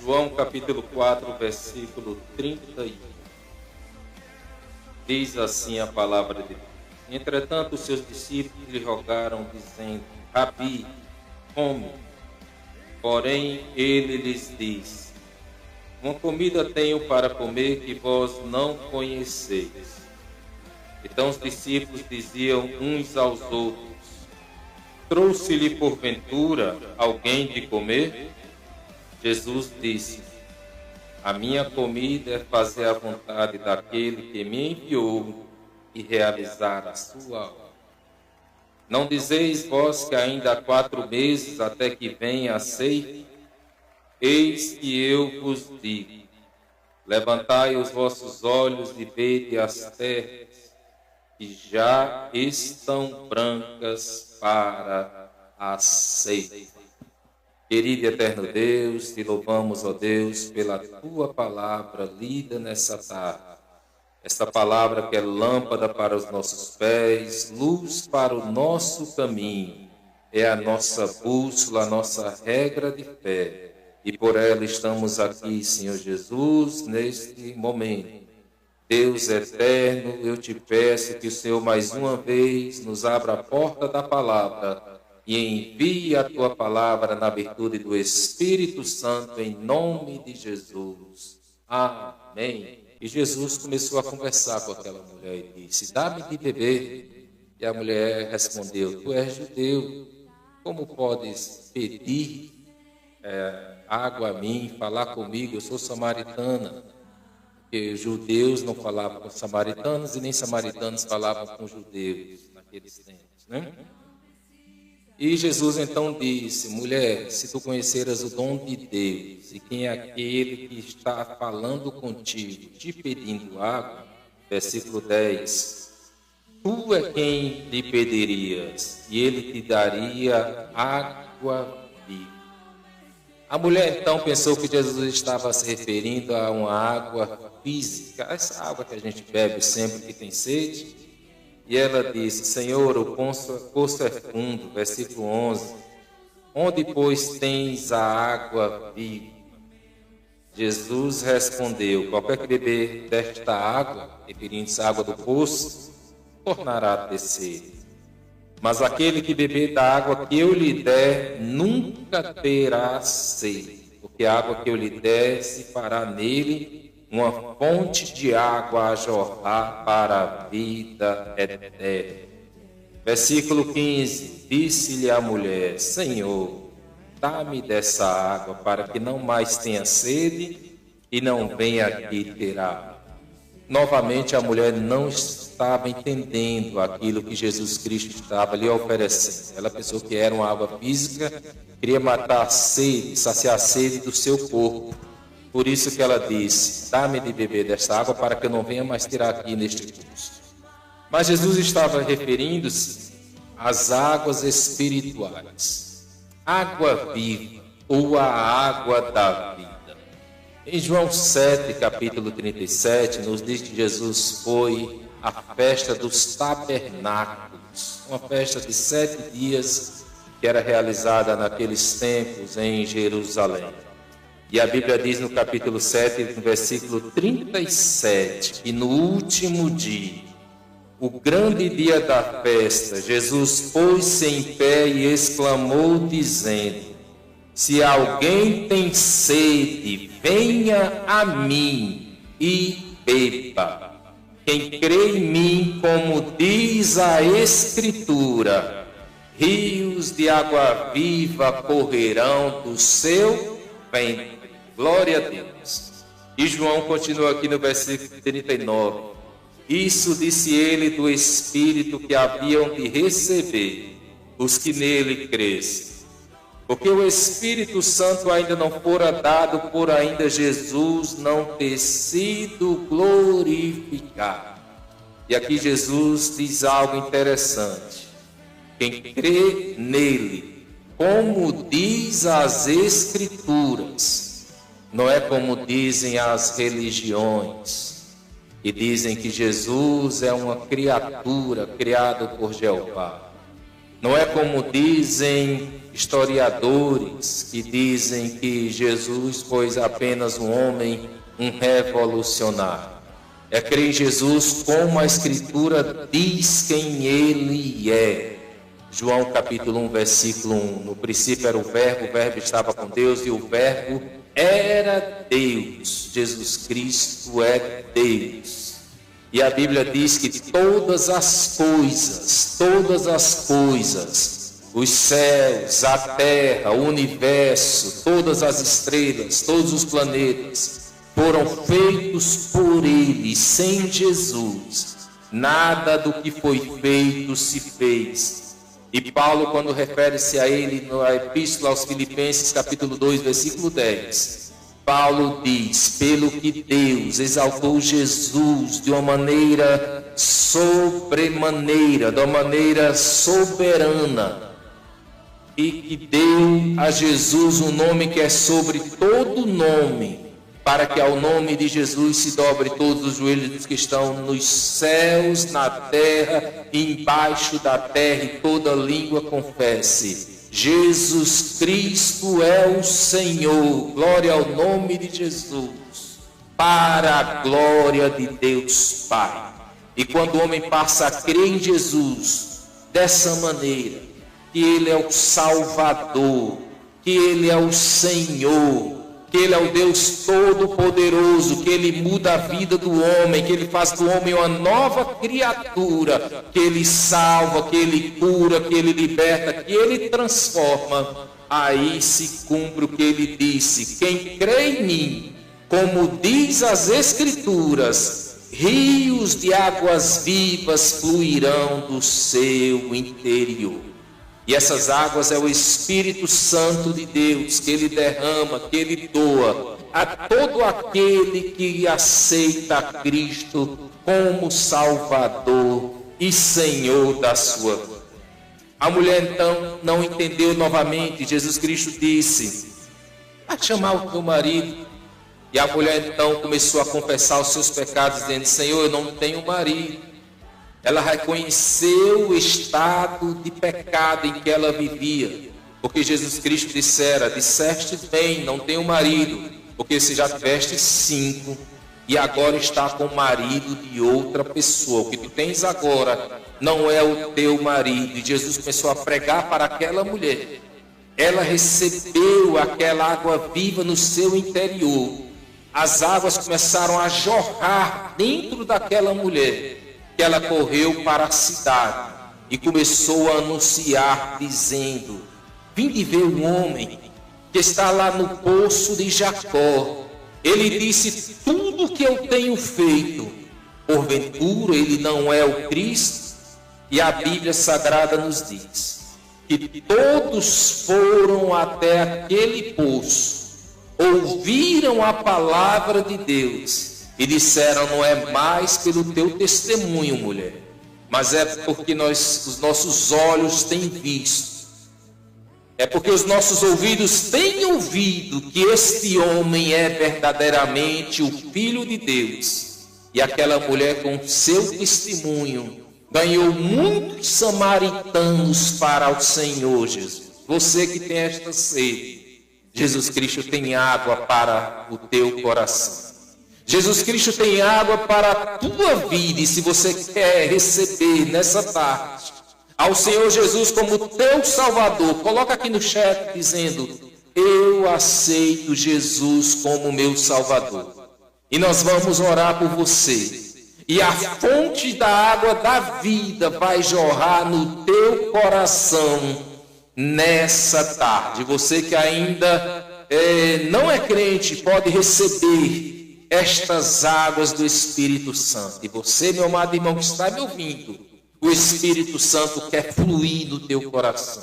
João capítulo 4, versículo 31. Diz assim a palavra de Deus. Entretanto, os seus discípulos lhe rogaram, dizendo: Rabi, come. Porém, ele lhes disse: Uma comida tenho para comer que vós não conheceis. Então os discípulos diziam uns aos outros: Trouxe-lhe porventura alguém de comer? Jesus disse: A minha comida é fazer a vontade daquele que me enviou e realizar a sua obra. Não dizeis vós que ainda há 4 meses até que venha a ceifa? Eis que eu vos digo: levantai os vossos olhos e vede as terras, que já estão brancas para a ceifa. Querido e eterno Deus, te louvamos, ó Deus, pela tua palavra lida nessa tarde. Esta palavra que é lâmpada para os nossos pés, luz para o nosso caminho, é a nossa bússola, a nossa regra de fé. E por ela estamos aqui, Senhor Jesus, neste momento. Deus eterno, eu te peço que o Senhor mais uma vez nos abra a porta da palavra e envie a tua palavra na virtude do Espírito Santo, em nome de Jesus. Amém. E Jesus começou a conversar com aquela mulher e disse: dá-me de beber. E a mulher respondeu: tu és judeu, como podes pedir água a mim, falar comigo? Eu sou samaritana. Porque os judeus não falavam com samaritanos e nem samaritanos falavam com judeus naqueles tempos, né? E Jesus então disse: mulher, se tu conheceras o dom de Deus e quem é aquele que está falando contigo, te pedindo água, versículo 10, tu é quem lhe pedirias e ele te daria água viva. A mulher então pensou que Jesus estava se referindo a uma água física, essa água que a gente bebe sempre que tem sede. E ela disse: Senhor, o poço é fundo, versículo 11. Onde, pois, tens a água viva? Jesus respondeu: qualquer que beber desta água, referindo-se à água do poço, tornará a ter sede. Mas aquele que beber da água que eu lhe der, nunca terá sede, porque a água que eu lhe der se fará nele uma fonte de água a jorrar para a vida eterna. Versículo 15. Disse-lhe a mulher: Senhor, dá-me dessa água para que não mais tenha sede e não venha aqui ter água. Novamente a mulher não estava entendendo aquilo que Jesus Cristo estava lhe oferecendo. Ela pensou que era uma água física, queria matar a sede, saciar a sede do seu corpo. Por isso que ela disse: dá-me de beber desta água para que eu não venha mais tirar aqui neste poço. Mas Jesus estava referindo-se às águas espirituais, água viva ou a água da vida. Em João 7, capítulo 37, nos diz que Jesus foi à festa dos tabernáculos, uma festa de 7 dias que era realizada naqueles tempos em Jerusalém. E a Bíblia diz no capítulo 7, no versículo 37, que no último dia, o grande dia da festa, Jesus pôs-se em pé e exclamou, dizendo: se alguém tem sede, venha a mim e beba. Quem crê em mim, como diz a Escritura, rios de água viva correrão do seu ventre. Glória a Deus. E João continua aqui no versículo 39. Isso disse ele do Espírito que haviam de receber os que nele crescem. Porque o Espírito Santo ainda não fora dado por ainda Jesus não ter sido glorificado. E aqui Jesus diz algo interessante. Quem crê nele, como diz as Escrituras, não é como dizem as religiões, que dizem que Jesus é uma criatura criada por Jeová. Não é como dizem historiadores que dizem que Jesus foi apenas um homem, um revolucionário. É crer em Jesus como a Escritura diz quem Ele é. João capítulo 1, versículo 1. No princípio era o Verbo estava com Deus e o Verbo era Deus. Jesus Cristo é Deus. E a Bíblia diz que todas as coisas, os céus, a terra, o universo, todas as estrelas, todos os planetas, foram feitos por Ele. Sem Jesus, nada do que foi feito se fez. E Paulo, quando refere-se a ele na Epístola aos Filipenses, capítulo 2, versículo 10, Paulo diz: pelo que Deus exaltou Jesus de uma maneira sobremaneira, de uma maneira soberana, e que deu a Jesus um nome que é sobre todo nome, para que ao nome de Jesus se dobre todos os joelhos dos que estão nos céus, na terra e embaixo da terra, e toda língua confesse: Jesus Cristo é o Senhor. Glória ao nome de Jesus, para a glória de Deus Pai. E quando o homem passa a crer em Jesus dessa maneira, que Ele é o Salvador, que Ele é o Senhor, que Ele é o Deus Todo-Poderoso, que Ele muda a vida do homem, que Ele faz do homem uma nova criatura, que Ele salva, que Ele cura, que Ele liberta, que Ele transforma, aí se cumpre o que Ele disse: quem crê em mim, como diz as Escrituras, rios de águas vivas fluirão do seu interior. E essas águas é o Espírito Santo de Deus, que Ele derrama, que Ele doa a todo aquele que aceita a Cristo como Salvador e Senhor da sua vida. A mulher então não entendeu novamente. Jesus Cristo disse: vai chamar o teu marido. E a mulher então começou a confessar os seus pecados, dizendo: Senhor, eu não tenho marido. Ela reconheceu o estado de pecado em que ela vivia, porque Jesus Cristo disseste bem, não tenho marido, porque se já tiveste 5 e agora está com o marido de outra pessoa. O que tu tens agora não é o teu marido. E Jesus começou a pregar para aquela mulher. Ela recebeu aquela água viva no seu interior. As águas começaram a jorrar dentro daquela mulher, que ela correu para a cidade e começou a anunciar, dizendo: vinde ver um homem que está lá no poço de Jacó. Ele disse tudo o que eu tenho feito. Porventura ele não é o Cristo? E a Bíblia Sagrada nos diz que todos foram até aquele poço, ouviram a palavra de Deus e disseram: não é mais pelo teu testemunho, mulher, mas é porque os nossos olhos têm visto, é porque os nossos ouvidos têm ouvido que este homem é verdadeiramente o Filho de Deus. E aquela mulher, com seu testemunho, ganhou muitos samaritanos para o Senhor Jesus. Você que tem esta sede, Jesus Cristo tem água para o teu coração. Jesus Cristo tem água para a tua vida. E se você quer receber nessa tarde ao Senhor Jesus como teu Salvador, coloca aqui no chat dizendo: eu aceito Jesus como meu Salvador. E nós vamos orar por você. E a fonte da água da vida vai jorrar no teu coração nessa tarde. Você que ainda não é crente, pode receber estas águas do Espírito Santo. E você, meu amado irmão que está me ouvindo, o Espírito Santo quer fluir no teu coração.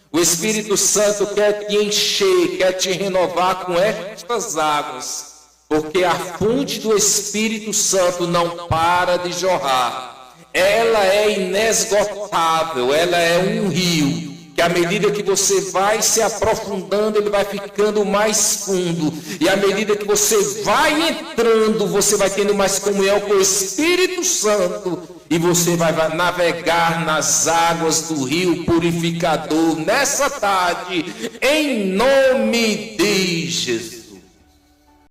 O Espírito Santo quer te encher, quer te renovar com estas águas, porque a fonte do Espírito Santo não para de jorrar. Ela é inesgotável, ela é um rio. que à medida que você vai se aprofundando, ele vai ficando mais fundo. E à medida que você vai entrando, você vai tendo mais comunhão com o Espírito Santo. E você vai navegar nas águas do rio purificador nessa tarde, em nome de Jesus.